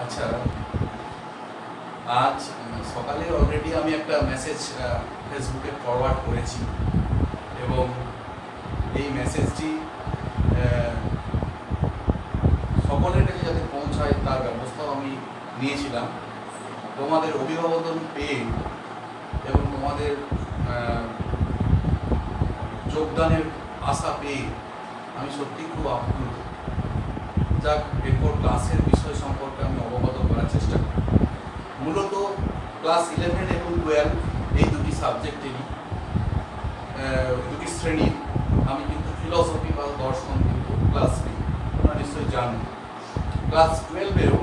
আচ্ছা, আজ সকালে অলরেডি আমি একটা মেসেজ ফেসবুকে ফরওয়ার্ড করেছি এবং এই মেসেজটি সকলের কাছে যাতে পৌঁছায় তার ব্যবস্থাও আমি নিয়েছিলাম। তোমাদের অভিভাবক পেয়ে এবং তোমাদের যোগদানের আশা পেয়ে আমি সত্যি খুব আপ্লুত। যাক, এরপর ক্লাসের বিষয় সম্পর্কে আমি অবগত করার চেষ্টা করি। মূলত ক্লাস 11 এবং 12 এই দুটি সাবজেক্টেরই দুটি শ্রেণীর আমি কিন্তু ফিলসফি বা দর্শন কিন্তু ক্লাস নিই, তোমরা নিশ্চয়ই জানো। ক্লাস 12-এও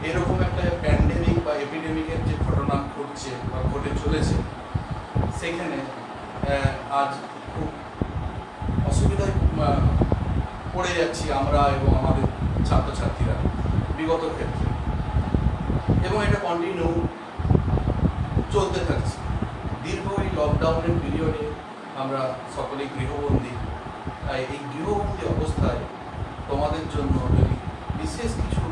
এরকম একটা প্যান্ডেমিক বা এপিডেমিকের যে ঘটনা ঘটছে বা ঘটে চলেছে, সেখানে আজ খুব অসুবিধায় পড়ে যাচ্ছি আমরা এবং আমাদের ছাত্রছাত্রীরা বিগত ক্ষেত্রে, এবং এটা কন্টিনিউ চলতে থাকছে। দীর্ঘ এই লকডাউনের পিরিয়ডে আমরা সকলেই গৃহবন্দী। তাই এই গৃহবন্দী অবস্থায় তোমাদের জন্য যদি বিশেষ কিছু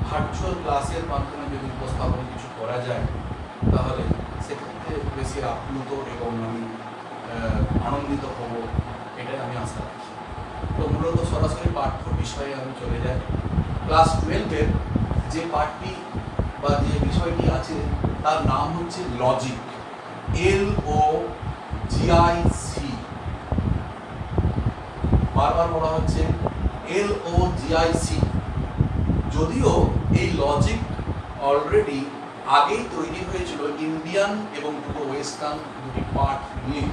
ভার্চুয়াল ক্লাসের মাধ্যমে যদি উপস্থাপন কিছু করা যায়, তাহলে সেক্ষেত্রে বেশি আপ্লুত এবং আমি আনন্দিত হব, এটাই আমি আশা রাখি। তো মূলত সরাসরি পাঠ্য বিষয়ে আমি চলে যাই। ক্লাস 12-এর যে পাঠটি বা যে বিষয়টি আছে তার নাম হচ্ছে লজিক, LOGIC। বারবার বলা হচ্ছে LOGIC। যদিও এই লজিক অলরেডি আগেই তৈরি হয়েছিল ইন্ডিয়ান এবং দুটো ওয়েস্টার্ন দুটি পার্ট নিয়ে।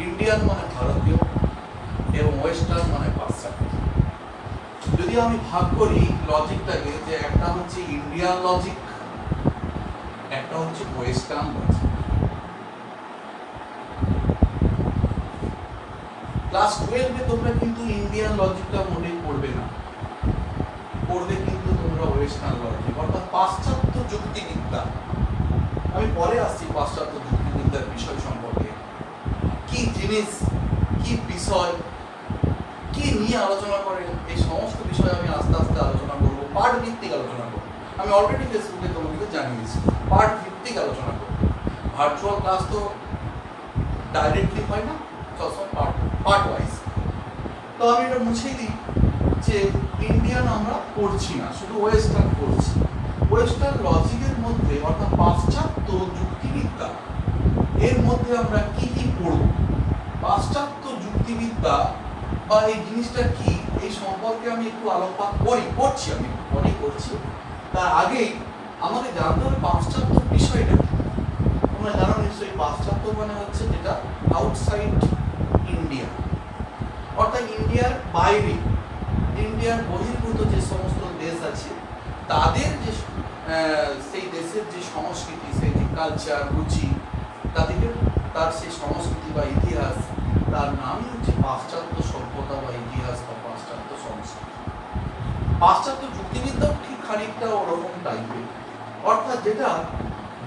ইন্ডিয়ান মানে ভারতীয় এবং ওয়েস্টার্ন মানে পাশ্চাত্য। যদি আমি ভাগ করি লজিকটাকে, যে একটা হচ্ছে ইন্ডিয়ান লজিক, একটা হচ্ছে ওয়েস্টার্ন লজিক। ক্লাস 12-এ তোমরা কিন্তু ইন্ডিয়ান লজিকটা মোটেই পড়বে না, পড়বে কিন্তু তোমরা ওয়েস্টার্ন লজিক, অর্থাৎ পাশ্চাত্য যুক্তিবিদ্যা। আমি পরে আসছি পাশ্চাত্য যুক্তিবিদ্যার বিষয় সম্পর্কে, কি জিনিস, কি বিষয়, কি নিয়ে আলোচনা করে, এই সমস্ত বিষয়ে আমি আস্তে আস্তে আলোচনা করবো, পাঠ ভিত্তিক আলোচনা করবো। আমি অলরেডি ফেসবুকে তোমাদেরকে জানিয়েছি পাঠ ভিত্তিক আলোচনা করবো। ভার্চুয়াল ক্লাস তো ডাইরেক্টলি হয় না, সবসময় পার্ট ওয়াইজ। তো আমি এটা মুছেই দিই যে ইন্ডিয়ান আমরা পড়ছি না, শুধু ওয়েস্টার্ন পড়ছি। ওয়েস্টার্ন লজিকের মধ্যে অর্থাৎ পাশ্চাত্য যুক্তিবিদ্যা, এর মধ্যে আমরা কি কি পড়ব, পাশ্চাত্য যুক্তিবিদ্যা বা এই জিনিসটা কি, এই সম্পর্কে আমি একটু আলোকপাত করছি। আমি পরে করছি, তার আগেই আমাদের জানতে হবে পাশ্চাত্য বিষয়টা কি। তোমরা জানো নিশ্চয়ই পাশ্চাত্য মানে হচ্ছে যেটা আউটসাইড ইন্ডিয়া, অর্থাৎ ইন্ডিয়ার বাইরে, ইন্ডিয়ার বহির্ভূত যে সমস্ত দেশ আছে তাদের যে সেই দেশের যে সংস্কৃতি, সেই যে কালচার, রুচি, তার সেই সংস্কৃতি বা ইতিহাস, তার নামই হচ্ছে পাশ্চাত্য সভ্যতা বা ইতিহাস বা পাশ্চাত্য সংস্কৃতি। পাশ্চাত্য যুক্তিবিদ্যাও ঠিক খানিকটা ওরকম টাইপের, অর্থাৎ যেটা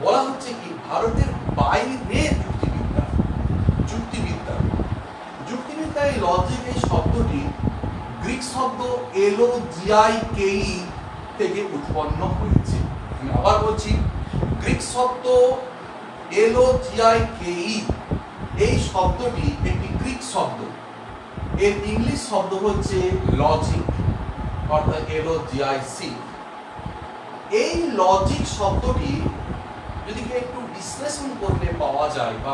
বলা হচ্ছে কি ভারতের বাইরে যুক্তিবিদ্যা। এই লজিক, এই শব্দটি গ্রিক শব্দ LOGIKE থেকে উৎপন্ন হয়েছে। আমি আবার বলছি, গ্রিক শব্দ LOGIKE, এই শব্দটি একটি গ্রিক শব্দ। এর ইংলিশ শব্দ হচ্ছে লজিক, অর্থাৎ LOGIC। এই লজিক শব্দটি যদি একটু বিশ্লেষণ করলে পাওয়া যায় বা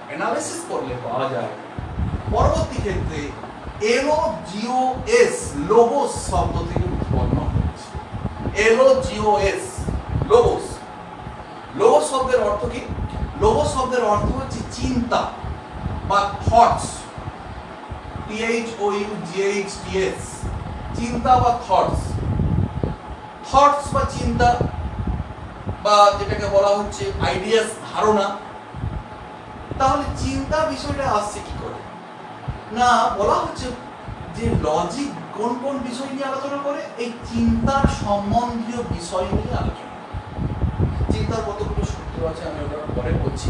অ্যানালিসিস করলে পাওয়া যায়, পরবর্তী ক্ষেত্রে LOGOS, লোগোস শব্দ থেকে উৎপন্ন হয়েছে। LOGOS, logos. লোগোস শব্দের অর্থ কি? লোগোস শব্দের অর্থ হচ্ছে চিন্তা বা থটস, THOUGHTS, চিন্তা বা থটস। থটস বা চিন্তা বা যেটাকে বলা হচ্ছে আইডিয়াস, ধারণা। তাহলে চিন্তা বিষয়টা আসছে কি করে? না, বলা হচ্ছে যে লজিক কোন কোন বিষয় নিয়ে আলোচনা করে, এই চিন্তার সম্বন্ধীয় বিষয় নিয়ে আলোচনা করে। চিন্তার কতগুলো সূত্র আছে, আমি ওটা পরে বলছি।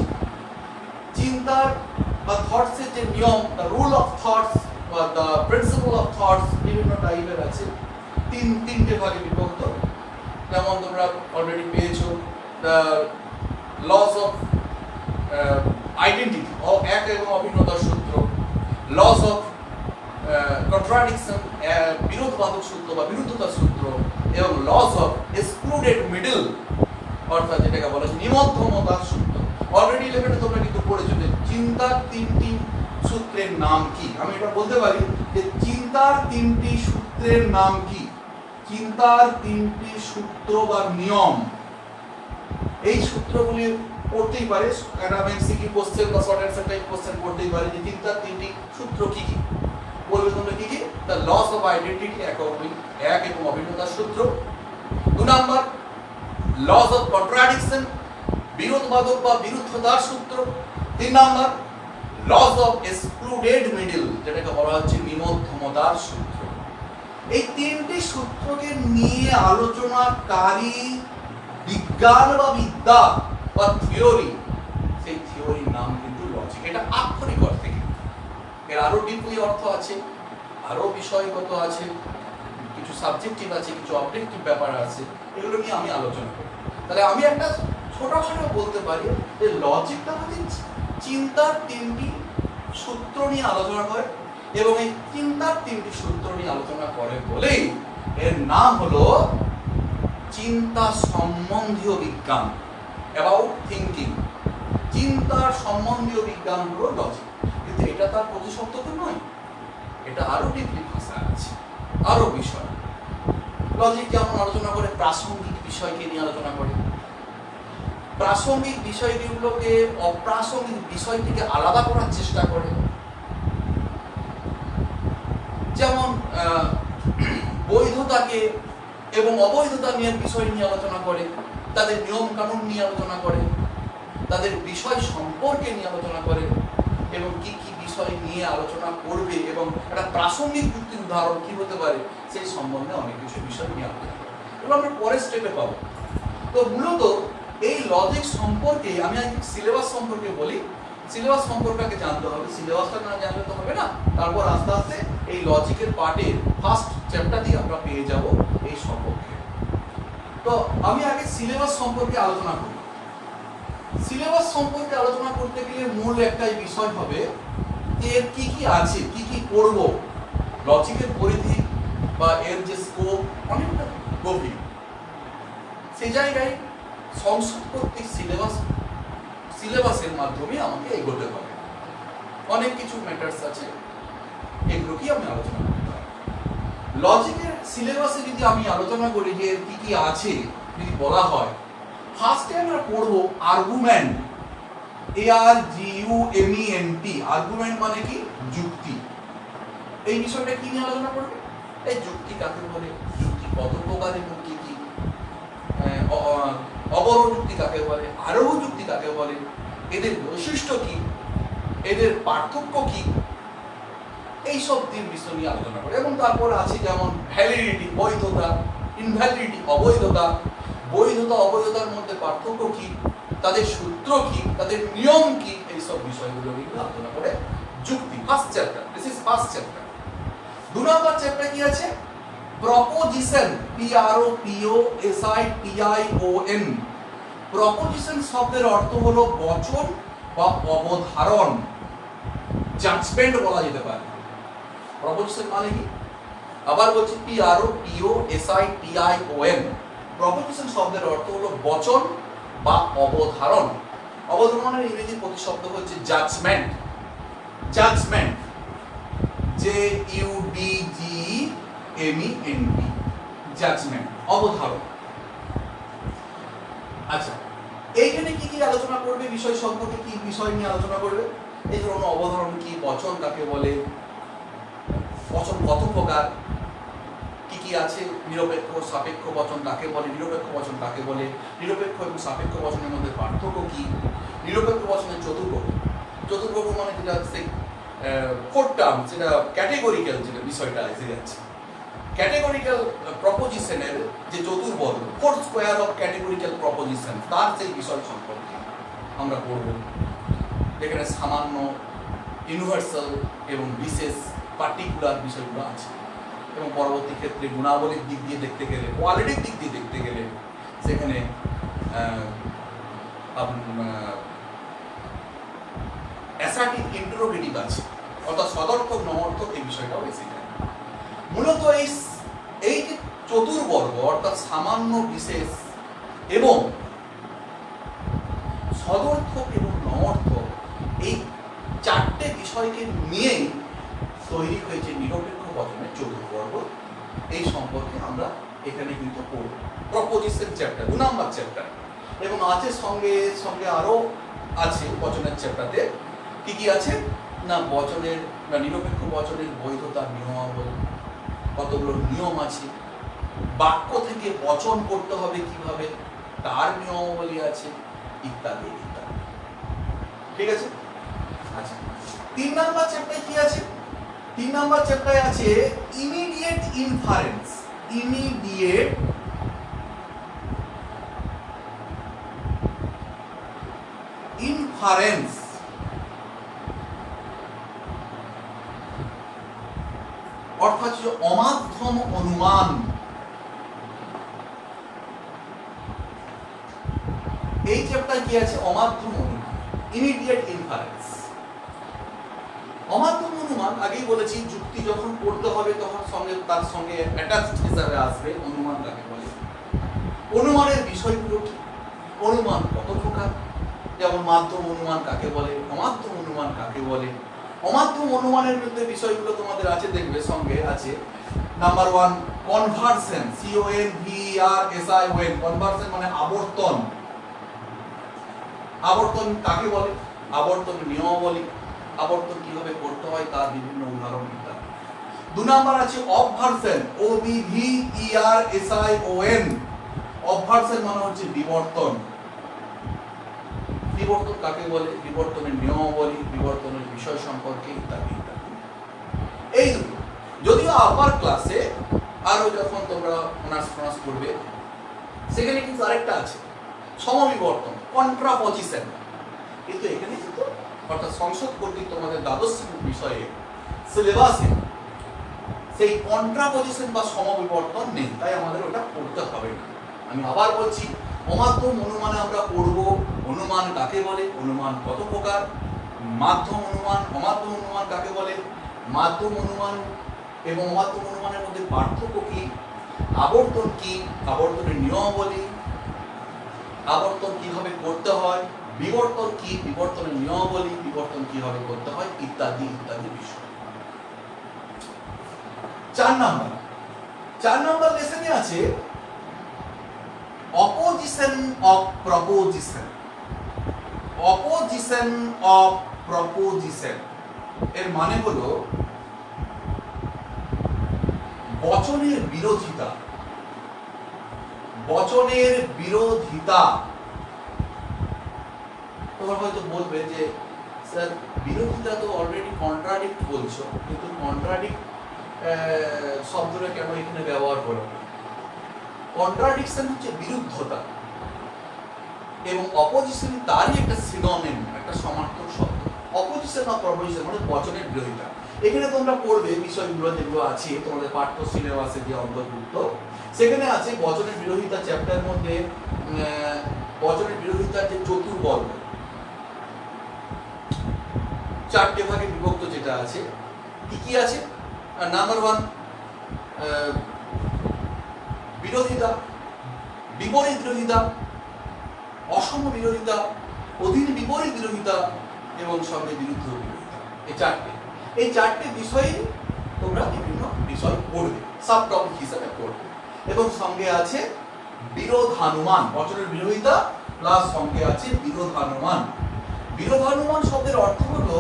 চিন্তার বা থটসের যে নিয়ম, দ্য রুল অফ থটস বা দ্য প্রিন্সিপল অফ থটস, বিভিন্ন টাইপের আছে, তিনটে ভাগে বিভক্ত। যেমন তোমরা অলরেডি পেয়েছো দ্য লস অফ আইডেন্টিটি, এক এবং অভিন্নতার সূত্র, লস অফ কন্ট্রাডিকশন, বিরোধবাদক সূত্র বা বিরুদ্ধতার সূত্র, এবং লস অফ এক্সক্লুডেড মিডল, অর্থাৎ যেটাকে বলা হচ্ছে নিমধ্যমতার সূত্র। অলরেডি 11 তোমরা কিন্তু পড়েছো যে চিন্তার 3টি সূত্রের নাম কি। আমি এটা বলতে পারি যে চিন্তার 3টি সূত্রের নাম কি। চিন্তার 3টি সূত্র বা নিয়ম, এই সূত্রগুলি পড়তেই পারে, একটা এমসিকিউ কোশ্চেন বা শর্ট অ্যান্সার টাইপ কোশ্চেন পড়তেই পারে যে চিন্তার 3টি সূত্র কি কি। বলবে তোমরা কি কি? দ্য লস অফ আইডেন্টিটি, এক এবং অভিন্নতার সূত্র। 2 নাম্বার লস অফ কন্ট্রাডিকশন, বিরোধবাদক বা বিরুদ্ধতার সূত্র। 3 number laws of excluded middle, যেটাকে বলা হচ্ছে নিমধ্যমতার সূত্র। এই 3টি সূত্রকে নিয়ে আলোচনাকারী বিজ্ঞান বা বিদ্যা বা থিওরি, সেই থিওরির নাম কিন্তু লজিক। এটা আক্ষরিক অর্থে, এর আরো ডিপলি অর্থ আছে, আরো বিষয়গত আছে, কিছু সাবজেক্টিভ আছে, কিছু অবজেক্টিভ ব্যাপার আছে, এগুলো নিয়ে আমি আলোচনা করি। তাহলে আমি একটা ছোটখাটো বলতে পারি যে লজিকটা আমাদের চিন্তার 3টি সূত্র নিয়ে আলোচনা করে, এবং এই চিন্তার 3টি সূত্র নিয়ে আলোচনা করে বলেই এর নাম হলো চিন্তা সম্বন্ধীয় বিজ্ঞান, অ্যাবাউট থিঙ্কিং। চিন্তার সম্বন্ধীয় বিজ্ঞান হলো লজিক। কিন্তু এটা তার প্রতিশব্দ তো নয়, এটা আরো ডিপলি ভাষা আছে, আরো বিষয়। লজিক যেমন আলোচনা করে প্রাসঙ্গিক বিষয়কে নিয়ে আলোচনা করে, প্রাসঙ্গিক বিষয়গুলোকে অপ্রাসঙ্গিক বিষয় থেকে আলাদা করার চেষ্টা করে। যেমন বৈধতাকে এবং অবৈধতা নিয়ে বিষয় নিয়ে আলোচনা করে, তাদের নিয়ম কানুন নিয়ে আলোচনা করে, তাদের বিষয় সম্পর্কে নিয়ে আলোচনা করে, এবং কি কি বিষয় নিয়ে আলোচনা করবে এবং একটা প্রাসঙ্গিক যুক্তির উদাহরণ কি হতে পারে সেই সম্বন্ধে অনেক কিছু বিষয় নিয়ে আলোচনা করে। এগুলো আমরা পরের স্টেপে পাবো। তো মূলত এই লজিক সম্পর্কে আমি আজকে সিলেবাস সম্পর্কে বলি। সিলেবাস সম্পর্কে আগে জানতে হবে, সিলেবাসটা না জানলে তো হবে না। তারপর আস্তে আস্তে এই লজিকের পার্টের ফার্স্ট চ্যাপ্টার দিয়ে আমরা পেয়ে যাব এই সম্পর্কে। তো আমি আগে সিলেবাস সম্পর্কে আলোচনা করি। সিলেবাস সম্পর্কে আলোচনা করতে গেলে মূল একটাই বিষয় হবে যে এর কি কি আছে, কি কি করব। লজিকের পরিধি বা এর যে স্কোপ অনেকটা গভীর, সেই জায়গায় সংসদ কর্তৃক সিলেবাসের মাধ্যমে আমাকে এগোতে হবে। অনেক কিছু ম্যাটার্স আছে, এগুলোকেই আমি আলোচনা করতে পারি। লজিকের সিলেবাসে যদি আমি আলোচনা করি যে এর কি কি আছে, যদি বলা হয়, ফার্স্টে আমরা পড়ব আর্গুমেন্ট, ARGUMENT। আর্গুমেন্ট মানে কি? যুক্তি। এই বিষয়টা কি নিয়ে আলোচনা করবে? এই যুক্তি কাকে বলে, যুক্তি কত প্রকার এবং কি কি, অবরোহ যুক্তি কাকে বলে, আরোহ যুক্তি কাকে বলে, এদের বৈশিষ্ট্য কি, এদের পার্থক্য কি, এই সব বিষয় নিয়ে আলোচনা করে। এবং তারপর আছে যেমন ভ্যালিডিটি, বৈধতা, ইনভ্যালিডিটি, অবৈধতা, বৈধতা অবৈধতার মধ্যে পার্থক্য কি, তাদের সূত্র কি, তাদের নিয়ম কি, এই সব বিষয়গুলো নিয়ে আলোচনা করে যুক্তি। First chapter, this is first chapter. 2 number chapter কি আছে? Proposition, PROPOSITION। প্রপোজিশন শব্দের অর্থ হলো বচন বা অবধারণ, জাজমেন্ট বলা যেতে পারে। প্রপোজিশন মানে কি? আবার বলছি PROPOSITION। প্রপোজিশন শব্দের অর্থ হলো বচন বা অবধারণ। অবধারণের ইংরেজি প্রতিশব্দ হচ্ছে জাজমেন্ট। Judgement, JUDGMENT, judgement, অবধারণ। আচ্ছা, এইখানে কি কি আলোচনা করবে, বিষয় সম্পর্কে কি বিষয় নিয়ে আলোচনা করবে? এই ধরুন অবধারণ কি, বচন কাকে বলে, বচন কত প্রকার, কি কি আছে, নিরপেক্ষ সাপেক্ষ বচন কাকে বলে, নিরপেক্ষ বচন কাকে বলে, নিরপেক্ষ এবং সাপেক্ষ বচনের মধ্যে পার্থক্য কি, নিরপেক্ষ বচনের চতুর্বর্গ, চতুর্বর্গ মানে যেটা সেই ফোর্থ টার্ম, যেটা ক্যাটেগরিক্যাল যেটা বিষয়টা এসে যাচ্ছে। ক্যাটেগরিক্যাল প্রপোজিশনের যে চতুর্বর্গ, fourth square of categorical proposition, তার সেই বিষয় সম্পর্কে আমরা পড়ব, যেখানে সামান্য, ইউনিভার্সাল এবং বিশেষ, পার্টিকুলার বিষয়গুলো আছে। এবং পরবর্তী ক্ষেত্রে গুণাবলীর দিক দিয়ে দেখতে গেলে, কোয়ালিটির দিক দিয়ে দেখতে গেলে সেখানে অ্যাসার্টিভ ইন্টারোগেটিভ আছে, অর্থাৎ সদর্থক নমর্থক এই বিষয়টাও এসে যায়। মূলত এই যে চতুর্বর্গ অর্থাৎ সামান্য বিশেষ এবং সদর্থক এবং নমর্থক এই চারটে বিষয়কে নিয়েই তৈরি হয়েছে নিরপেক্ষ বচনের চতুর্বর্গ। এই সম্পর্কে আমরা এখানে কিন্তু পড়ব। প্রপোজিশন চ্যাপ্টার 2 নম্বর চ্যাপ্টার, এবং আছে সঙ্গে সঙ্গে আরো আছে বচনের চ্যাপ্টারে কি কি আছে না, বচনের বা নিরপেক্ষ বচনের বৈধতার নিয়মাবলী, কতগুলো নিয়ম আছে, বাক্য থেকে বচন করতে হবে কিভাবে তার নিয়মাবলী আছে, ইত্যাদি ইত্যাদি। ঠিক আছে? আচ্ছা, 3 নম্বর চ্যাপ্টারে কি আছে? 3 নম্বর চ্যাপ্টারে আছে ইমিডিয়েট ইনফারেন্স। ইমিডিয়েট ইনফারেন্স অর্থাৎ অমাধ্যম অনুমান। এই চ্যাপ্টার কি আছে? অমাধ্যম অনুমান, ইমিডিয়েট ইনফারেন্স। অমাধ্যম অনুমান আগেই বলেছি, যুক্তি যখন পড়তে হবে তখন তার সঙ্গে অ্যাটাচড হিসাবে আসবে অনুমান কাকে বলে, অনুমানের বিষয়গুলো কি, অনুমান কত প্রকার, যেমন মাধ্যম অনুমান কাকে বলে, অমাধ্যম অনুমান কাকে বলে। অমাধ্যম অনুমানের মধ্যে বিষয়গুলো তোমাদের আছে, দেখবে সঙ্গে আছে নাম্বার 1 কনভার্সন, CONVERSION। কনভার্সন মানে আবর্তন। আবর্তন কাকে বলে, আবর্তন নিয়মাবলী, আবর্তন কিভাবে করতে হয় তার বিভিন্ন উদাহরণ ইত্যাদি। 2 নাম্বার আছে অবভার্সন, OBVERSION। অবভার্সন মানে হচ্ছে বিবর্তন। বিবর্তন কাকে বলে, বিবর্তনের নিয়মাবলী, বিবর্তনের বিষয় সম্পর্কে ইত্যাদি ইত্যাদি। এই দুটো যদিও আপার ক্লাসে আরো যখন তোমরা অনার্স করবে সেখানে কিন্তু আরেকটা আছে সমবিবর্তন, কন্ট্রাপজিশন। কিন্তু এখানে কিন্তু অর্থাৎ সংসদ কর্তৃক তোমাদের দ্বাদশ শ্রেণীর বিষয়ে সিলেবাসে সেই কন্ট্রাপজিশন বা সমবিবর্তন নেই, তাই আমাদের ওটা পড়তে হবে না। আমি আবার বলছি, অমাধ্যম অনুমানে আমরা পড়ব অনুমান কাকে বলে, অনুমান কত প্রকার, মাধ্যম অনুমান, অমাধ্যম অনুমান কাকে বলে, মাধ্যম অনুমান এবং অমাধ্যম অনুমানের মধ্যে পার্থক্য কি, আবর্তন কি, আবর্তনের নিয়মাবলী, আবর্তন কিভাবে করতে হয়, বিবর্তন কি, বিবর্তনের নিয়মাবলী, বিবর্তন কিভাবে করতে হয় ইত্যাদি ইত্যাদি বিষয়। 4 নম্বর লেসনে আছে opposition of proposition. Opposition of proposition এর মানে হলো বচনের বিরোধিতা। বচনের বিরোধিতা। তোমরা হয়তো বলবে যে স্যার বিরোধিতা তো অলরেডি কন্ট্রাডিক্ট বলছো, কিন্তু কন্ট্রাডিক্ট শব্দটা কেন এখানে ব্যবহার করো? কন্ট্রাডিকশন হচ্ছে বিরুদ্ধতা এবং অপোজিশন তারই একটা সিনোনিম, একটা সমার্থক শব্দ। অপোজিশন অফ প্রপোজিশন মানে বচনের বিরোধিতা। এখানে তোমরা পড়বে বিষয়গুলো যেগুলো আছে তোমাদের পাঠ্য সিলেবাসে যে অন্তর্ভুক্ত, সেখানে আছে বচনের বিরোধিতা চ্যাপ্টারের মধ্যে বচনের বিরোধিতার যে চতুর্বর্গ 4টে ভাগে বিভক্ত যেটা আছে, কি কি আছে? নাম্বার 1 বিরোধিতা, বিপরীত বিরোধিতা, অসম বিরোধিতা, অধীন বিপরীত বিরোধিতা এবং সঙ্গে বিরুদ্ধ বিরোধিতা। এই চারটে বিষয়ে তোমরা বিভিন্ন বিষয় পড়বে, সাব টপিক হিসেবে পড়বে। এবং সঙ্গে আছে বিরোধানুমান, বচনের বিরোধিতা প্লাস সঙ্গে আছে বিরোধানুমান। বিরোধানুমান শব্দের অর্থ হলো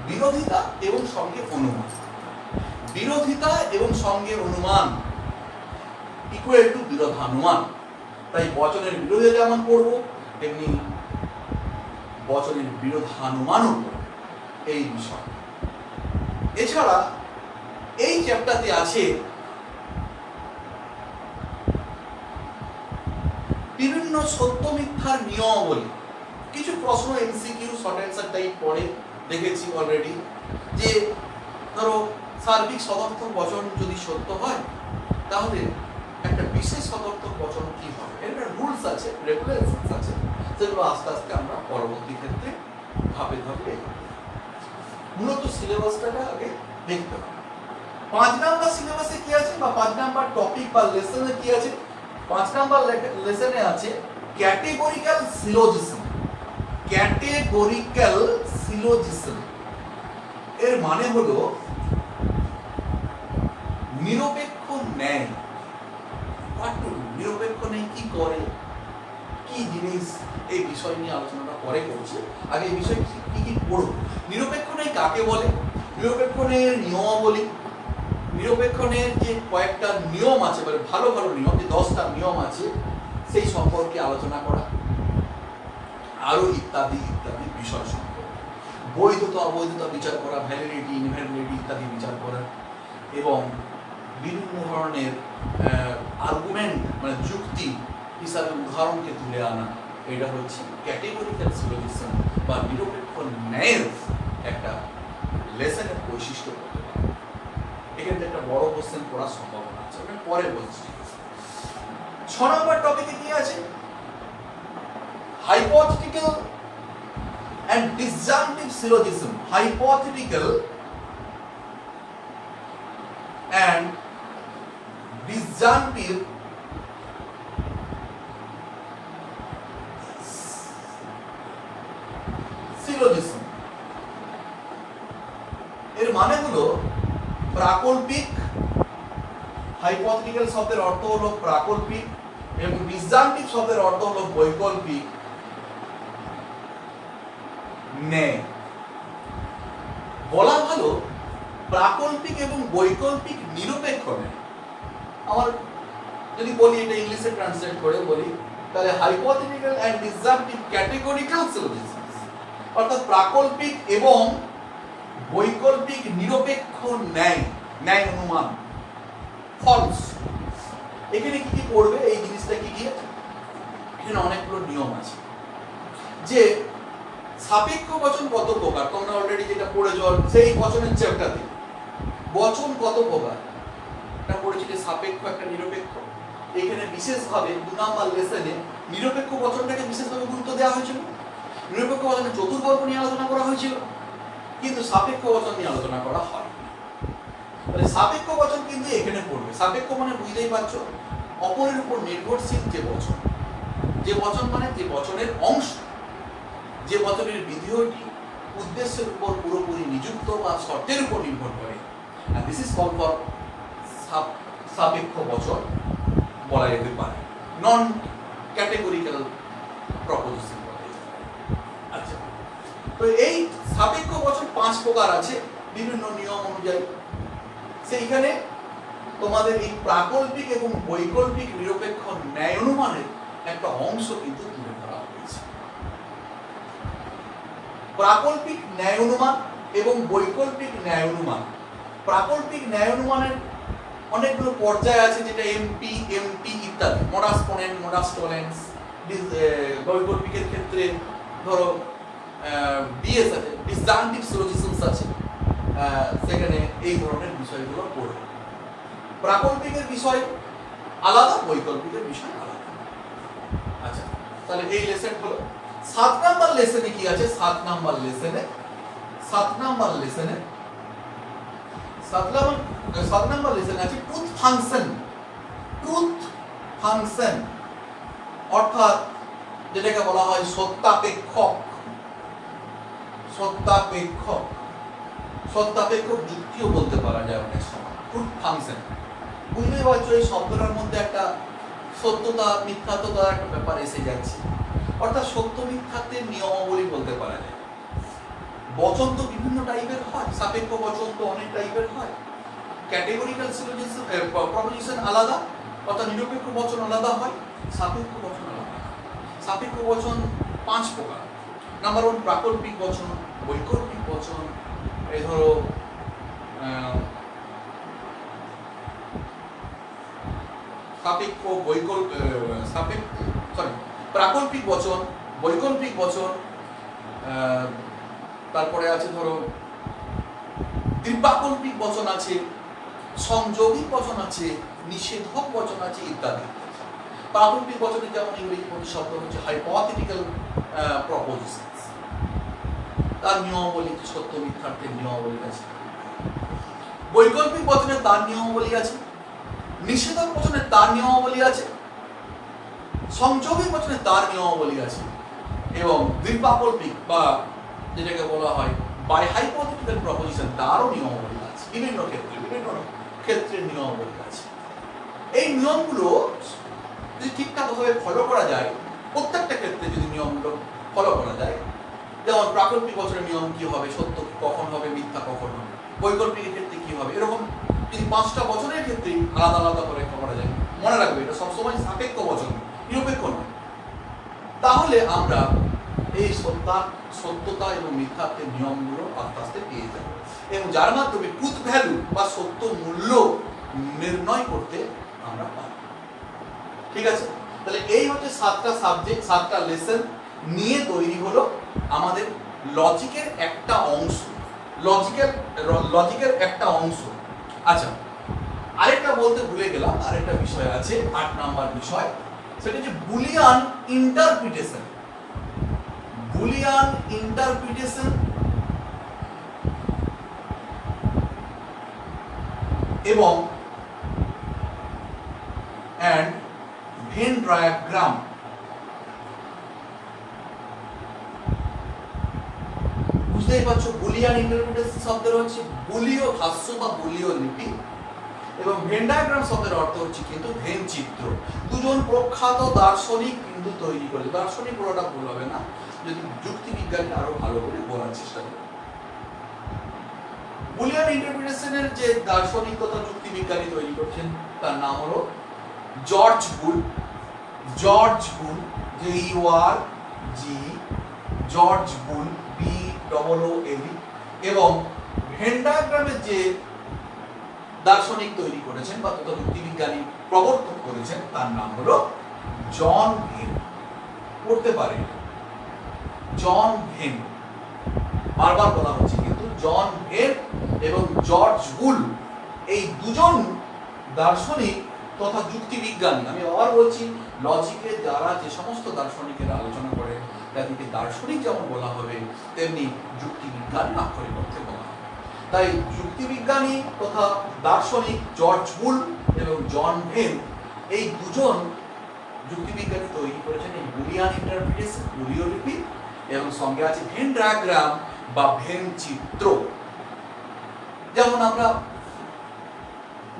বিরোধিতা এবং সঙ্গে অনুমান। বিরোধিতা এবং সঙ্গে অনুমান ইকুয়াল টু বিরোধানুমান। তাই বচনের বিরোধে যেমন পড়বো তেমনি বচনের বিরোধানুমানও পড়বো এই বিষয়। এছাড়া এই চ্যাপ্টারতে আছে বিভিন্ন সত্য মিথ্যার নিয়মাবলী। কিছু প্রশ্ন এমসিকিউ শর্ট অ্যান্সার টাইপ পড়ে দেখেছি অলরেডি, যে ধরো সার্বিক সদর্থক বচন যদি সত্য হয় তাহলে একটা বিশেষ সদর্থক বচন কি হবে, এর একটা রুলস রেগুলেশনস আছে, সেগুলো আস্তে আস্তে আমরা পরবর্তী ক্ষেত্রে ধাপে ধাপে মূলত সিলেবাসটাকে আগে দেখতে হবে। 5 নাম্বার সিলেবাসে কি আছে বা 5 নাম্বার টপিক বা লেসনে কি আছে? 5 নাম্বার লেসনে আছে ক্যাটেগরিক্যাল সিলোজিজম। ক্যাটেগরিক্যাল সিলোজিজম এর মানে হলো নিরপেক্ষ ন্যায়। নিরপেক্ষ ন্যায় কি করে, কি জিনিস, এই বিষয় নিয়ে আলোচনাটা পরে করছি। আগে এই বিষয় কি কি পড়ব। নিরপেক্ষ ন্যায় কাকে বলে, নিরপেক্ষ ন্যায়ের নিয়মাবলী, নিরপেক্ষ ন্যায়ের যে কয়েকটা নিয়ম আছে, মানে ভালো ভালো নিয়ম, যে 10টা নিয়ম আছে সেই সম্পর্কে আলোচনা করা, আরো ইত্যাদি ইত্যাদি বিষয় সম্পর্কে বৈধতা অবৈধতা বিচার করা, ভ্যালিডিটি ইনভ্যালিডিটি ইত্যাদি বিচার করা, এবং বিভিন্ন ধরনের আর্গুমেন্ট মানে যুক্তি হিসাবে উদাহরণকে তুলে আনা। এটা হচ্ছে ক্যাটেগরিক্যাল সিলোজিজম বা নিরপেক্ষ ন্যায়ের একটা লেসনের বৈশিষ্ট্য করতে পারে। এখানে একটা বড় কোশ্চেন পড়ার সম্ভাবনা আছে, ওটা পরে বলছি। 6 নম্বর টপিকে কি আছে? Hypothetical and disjunctive syllogism. Hypothetical and disjunctive syllogism এর মানে হলো প্রাকল্পিক, হাইপোথেটিক্যাল শব্দের অর্থ হলো প্রাকল্পিক এবং ডিসজাংটিভ শব্দের অর্থ হলো বৈকল্পিক ন্যায়। বলা ভালো প্রাকল্পিক এবং বৈকল্পিক নিরপেক্ষ ন্যায়। আমার যদি বলি এটা ইংলিশে ট্রান্সলেট করে বলি তাহলে hypothetical and disjunctive categorical syllogism, অর্থাৎ প্রাকল্পিক এবং বৈকল্পিক নিরপেক্ষ ন্যায়, ন্যায় অনুমান, ফলস। এখানে কি কি পড়বে এই জিনিসটা কি কি? এখানে অনেকগুলো নিয়ম আছে। যে সাপেক্ষ বচন কত প্রকার, তোমরা অলরেডি যেটা পড়েছো সেই বচনের চ্যাপ্টারে, বচন কত প্রকার এটা পড়েছি, যে সাপেক্ষ একটা নিরপেক্ষ। এখানে বিশেষভাবে 2 নাম্বার লেসনে নিরপেক্ষ বচনটাকে বিশেষভাবে গুরুত্ব দেওয়া হয়েছিল। নিরপেক্ষ বচনের চতুর্বর্গ নিয়ে আলোচনা করা হয়েছিল, কিন্তু সাপেক্ষ বচন নিয়ে আলোচনা করা হয়। তাহলে সাপেক্ষ বচন কিন্তু এখানে পড়বে। সাপেক্ষ মানে বুঝতেই পারছো, অপরের উপর নির্ভরশীল যে বচন, যে বচন মানে যে বচনের অংশ, যে বচনের বিধেয়টি উদ্দেশ্যের উপর পুরোপুরি নিযুক্ত বা শর্তের উপর নির্ভর করে। and this is called for সাপেক্ষ বচন বলা যেতে পারে, নন ক্যাটেগরিক্যাল প্রপোজিশন বলা যেতে পারে। আচ্ছা, তো এই সাপেক্ষ বচন 5 প্রকার আছে বিভিন্ন নিয়ম অনুযায়ী। সেইখানে তোমাদের এই প্রাকল্পিক এবং বৈকল্পিক নিরপেক্ষ ন্যায় অনুমানের একটা অংশ কিন্তু তুলে ধরা হয়েছে। প্রাকল্পিক ন্যায় অনুমান এবং বৈকল্পিক ন্যায় অনুমান। প্রাকল্পিক ন্যায় অনুমানের অনেকগুলো পর্যায় আছে, যেটা এমপি, এমটি ইত্যাদি, মোডাস পোনেন্ট, মোডাস টলেন্স। বৈকল্পিকের ক্ষেত্রে ধরো ডিএস আছে, ডিসজাংটিভ সিলোজিজমস আছে, সেখানে এই ধরনের বিষয়গুলো পড়বে। প্রাকল্পিকের বিষয় আলাদা, বৈকল্পিকের বিষয় আলাদা। আচ্ছা, তাহলে এই লেসন হলো। 7 নাম্বার লেসনে কি আছে? 7 নাম্বার লেসনে আছে ট্রুথ ফাংশন। ট্রুথ ফাংশন অর্থাৎ যেটাকে বলা হয় সত্যাপেক্ষক। সত্যাপেক্ষক যুক্তিও বলতে পারা যায় অনেক সময়। ট্রুথ ফাংশন বুঝতেই পারছো, এই শব্দটার মধ্যে একটা সত্যতা মিথ্যাত্বতার একটা ব্যাপার এসে যাচ্ছে, অর্থাৎ সত্য মিথ্যাত্বের নিয়মাবলী বলতে পারা যায়। বচন তো বিভিন্ন টাইপের হয়, সাপেক্ষ বচন তো অনেক টাইপের হয়। ক্যাটেগরিক্যাল সিলোজিজম প্রপোজিশন আলাদা, অর্থাৎ নিরপেক্ষ বচন আলাদা হয়, সাপেক্ষ বচন আলাদা। সাপেক্ষ বচন 5 প্রকার। নাম্বার 1 প্রাকল্পিক বচন, বৈকল্পিক বচন। এই ধরো প্রাকল্পিক বচন, বৈকল্পিক বচন, তারপরে আছে ধরো ত্রিপাকল্পিক বচন আছে, সংযোগী বচন আছে, নিষেধক বচন আছে ইত্যাদি। প্রাকল্পিক বচনের যেমন ইংরেজি প্রতিশব্দ হচ্ছে হাইপোথেটিক্যাল প্রপোজিশনস, তার নিয়মাবলী, সত্য মিথ্যার্থের নিয়মাবলী আছে। বৈকল্পিক বচনে তার নিয়মাবলী আছে, নিষেধক বচনে তার নিয়মাবলী আছে, সংযোগী বচনে তার নিয়মাবলী আছে, এবং দ্বিপ্রাকল্পিক বা যেটাকে বলা হয় বাই হাইপোথেটিক্যাল প্রপোজিশন তারও নিয়মাবলী আছে। বিভিন্ন ক্ষেত্রে নিয়মাবলী আছে। এই নিয়মগুলো যদি ঠিকঠাকভাবে ফলো করা যায়, প্রত্যেকটা ক্ষেত্রে যদি নিয়মগুলো ফলো করা যায়, যেমন প্রাকল্পিক বচনের নিয়ম কি হবে, সত্য কখন হবে, মিথ্যা কখন হবে, বৈকল্পিকের ক্ষেত্রে কি হবে, এরকম যদি 5টা বচনের ক্ষেত্রে আলাদা আলাদা করে করা যায়, মনে রাখবে এটা সবসময় সাপেক্ষ বচন, নিরপেক্ষ নয়, তাহলে আমরা এই সত্যতা এবং মিথ্যাত্বের নিয়মগুলো আস্তে আস্তে পেয়ে যাব, এবং যার মাধ্যমে ট্রুথ ভ্যালু বা সত্য মূল্য নির্ণয় করতে আমরা পারি। ঠিক আছে, তাহলে এই হচ্ছে 7টা সাবজেক্ট, 7টা লেসন নিয়ে তৈরি হলো আমাদের লজিকের একটা অংশ, লজিকের একটা অংশ। আচ্ছা, আরেকটা বলতে ভুলে গেলাম, আরেকটা বিষয় আছে, 8 নাম্বার বিষয়, সেটা হচ্ছে বুলিয়ান ইন্টারপ্রিটেশন। বুলিয়ান ইন্টারপ্রিটেশন এবং অ্যান্ড ভেন ডায়াগ্রাম। বুঝতেই পারছো, বুলিয়ান ইন্টারপ্রিটেশন শব্দের হচ্ছে বুলীয় ভাষ্য বা বুলীয় লিপি, এবং ভেন ডায়াগ্রাম শব্দের অর্থ হচ্ছে কিন্তু ভেন চিত্র। দুজন প্রখ্যাত দার্শনিক কিন্তু তৈরি করে, দার্শনিক বলাটা ভুল হবে না, যদি যুক্তিবিজ্ঞানী আরো ভালো করে বলার চেষ্টা করে। বুলিয়ান ইন্টারপ্রিটেশনের যে দার্শনিক তথা যুক্তিবিজ্ঞানী তৈরি করছেন তার নাম হলো জর্জ বুল। জর্জ বুল, JURG, জর্জ বুল, BOOL, এবং ভেন ডায়াগ্রামের যে দার্শনিক তৈরি করেছেন বা তথা যুক্তিবিজ্ঞানী প্রবর্তন করেছেন তার নাম হলো জন ভেন। পড়তে পারেন জন ভেন, বারবার বলা হচ্ছে কিন্তু জন ভেন এবং জর্জ বুল, এই দুজন দার্শনিক তথা যুক্তিবিজ্ঞানী। আমি আবার বলছি, লজিকে যারা যে সমস্ত দার্শনিকের আলোচনা করে তাদেরকে দার্শনিক যেমন বলা হবে, তেমনি যুক্তিবিজ্ঞানী আক্ষরিক অর্থে বলা হবে। তাই যুক্তিবিজ্ঞানী তথা দার্শনিক জর্জ বুল এবং জন ভেন, এই দুজন যুক্তিবিজ্ঞানী তৈরি করেছেন এই বুলিয়ান ইন্টারপ্রিটেশন, বুলীয় লিপি, এবং সঙ্গে আছে ভেন ডায়াগ্রাম বা ভেন চিত্র। যেমন আমরা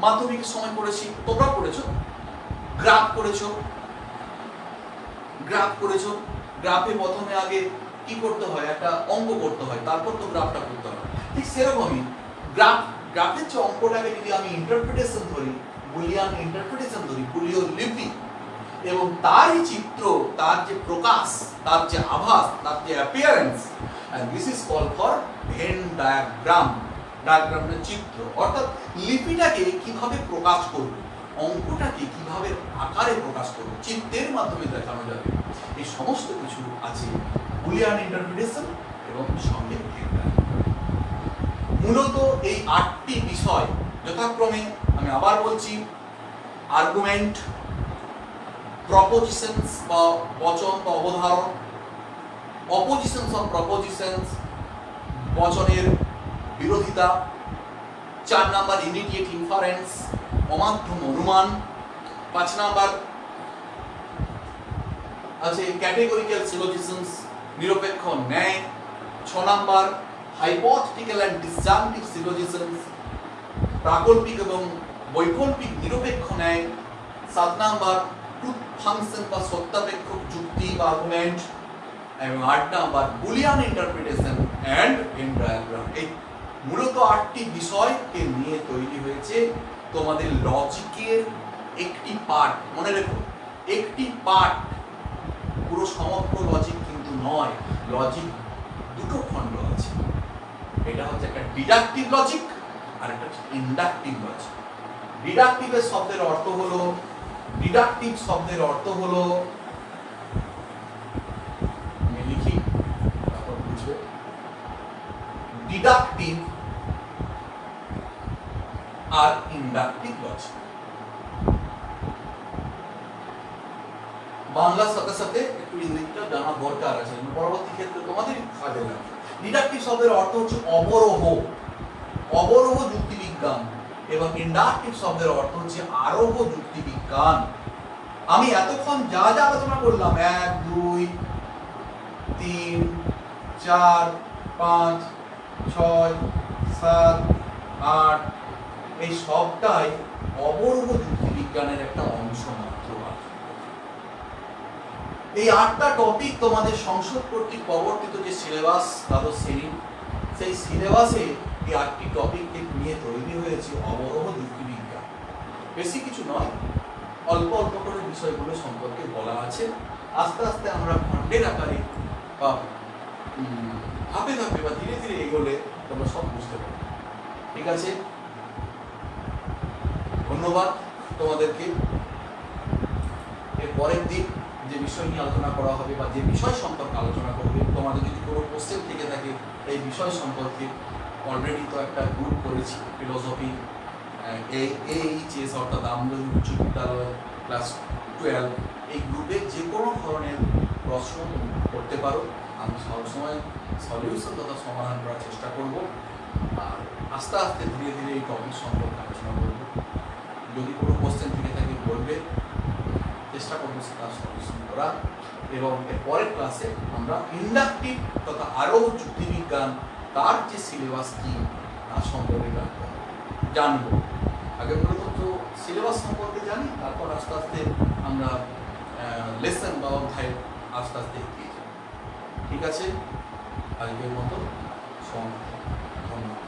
মাধ্যমিকের সময় পড়েছি, তোমরা পড়েছো, গ্রাফ করেছো, গ্রাফে প্রথমে আগে কি করতে হয়, একটা অঙ্ক করতে হয়, তারপর তো গ্রাফটা করতে হয়। ঠিক সেরকমই গ্রাফের যে অঙ্কটাকে যদি আমি ইন্টারপ্রিটেশন ধরি, বুলিয়ান ইন্টারপ্রিটেশন ধরি, বুলীয় লিপি, এবং তারই চিত্র, তার যে প্রকাশ, তার যে আভাস, তার যে appearance, and this is called for Venn diagram, ডায়াগ্রামের চিত্র, অর্থাৎ লিপিটাকে কিভাবে প্রকাশ করব, অঙ্কটাকে কিভাবে আকারে প্রকাশ করব, চিত্রের মাধ্যমে দেখানো যাবে, এই সমস্ত কিছু আছে বুলিয়ান ইন্টারপ্রিটেশন এবং সঙ্গে ভেন ডায়াগ্রাম। মূলত এই 8টি বিষয় যথাক্রমে, আমি আবার বলছি, আর্গুমেন্ট, প্রপোজিশনস বা বচন বা অবধারণ, অপোজিশনস অফ প্রপোজিশনস, বচনের বিরোধিতা, 4 নাম্বার ইমিডিয়েট ইনফারেন্স, অমাধ্যম অনুমান, 5 নাম্বার আছে ক্যাটেগরিক্যাল সিলোজিজমস, নিরপেক্ষ ন্যায়, 6 নাম্বার হাইপোথেটিক্যাল এন্ড ডিসজাংটিভ সিলোজিজমস, প্রাকল্পিক এবং বৈকল্পিক নিরপেক্ষ ন্যায়, 7 নাম্বার ট্রুথ ফাংশন বা সত্যাপেক্ষক যুক্তি বা আর্গুমেন্ট, এবং 8 number Boolean interpretation and Venn diagram. এই মূলত 8টি বিষয়কে নিয়ে তৈরি হয়েছে তোমাদের লজিকের একটি পার্ট। মনে রেখো, একটি পার্ট, পুরো সমগ্র লজিক কিন্তু নয়, লজিক দুটো খণ্ড আছে। এটা হচ্ছে একটা ডিডাকটিভ লজিক আর একটা হচ্ছে ইন্ডাকটিভ লজিক। ডিডাকটিভ শব্দের অর্থ হলো আমি লিখি, তারপর বুঝবে, ডিডাকটিভ আর ইন্ডাকটিভ লজিক। বাংলার সাথে সাথে একটু ইংরেজিটা জানা দরকার আছে, পরবর্তী ক্ষেত্রে তোমাদেরই কাজে লাগবে। ডিডাকটিভ শব্দের অর্থ হচ্ছে অবরোহ, অবরোহ যুক্তিবিজ্ঞান, এবং ইন্ডাকটিভ শব্দের অর্থ হচ্ছে আরোহ যুক্তিবিজ্ঞান। আমি এতক্ষণ যা যা আলোচনা করলাম 1 2 3 4 5 6 7 8 এই সবটাই অবরোহ যুক্তিবিজ্ঞানের একটা অংশ মাত্র। এই 8টা টপিক তোমাদের সংসদ কর্তৃক প্রবর্তিত যে সিলেবাস দ্বাদশ শ্রেণী, সেই সিলেবাসে এই 8টি টপিককে নিয়ে তৈরি হয়েছে অবরোহ যুক্তিবিজ্ঞান। বেশি কিছু নয়, অল্প অল্প করে বিষয়গুলো সম্পর্কে বলা আছে। আস্তে আস্তে আমরা খণ্ডের আকারে বা ধাপে ধাপে বা ধীরে ধীরে এগোলে তোমরা সব বুঝতে পারবে। ঠিক আছে, ধন্যবাদ তোমাদেরকে। এর পরের দিন যে বিষয় নিয়ে আলোচনা করা হবে বা যে বিষয় সম্পর্কে আলোচনা করবে, তোমাদের যদি কোনো কোশ্চেন থেকে থাকে এই বিষয় সম্পর্কে, অলরেডি তো একটা গ্রুপ করেছি ফিলোসফি এইচএস অর্থাৎ আমলাদি উচ্চ বিদ্যালয় ক্লাস 12, এই গ্রুপে যে কোনো ধরনের প্রশ্ন করতে পারো। আমি সবসময় সলিউশন তথা সমাধান করার চেষ্টা করব, আর আস্তে আস্তে ধীরে ধীরে এই টপিক সম্পর্কে আলোচনা করব। যদি কোনো কোশ্চেন থেকে থাকে বলবে, চেষ্টা করবো সেটা সলিউশন করা। এবং এর পরের ক্লাসে আমরা ইন্ডাকটিভ তথা আরোহ যুক্তিবিজ্ঞান তার যে সিলেবাস কি তার সম্পর্কে জানবো। আগে মূলত সিলেবাস সম্পর্কে জানি, তারপর আস্তে আস্তে আমরা লেসন বা অধ্যায় আস্তে আস্তে এগিয়ে যাব। ঠিক আছে, আজকের মতো ধন্যবাদ।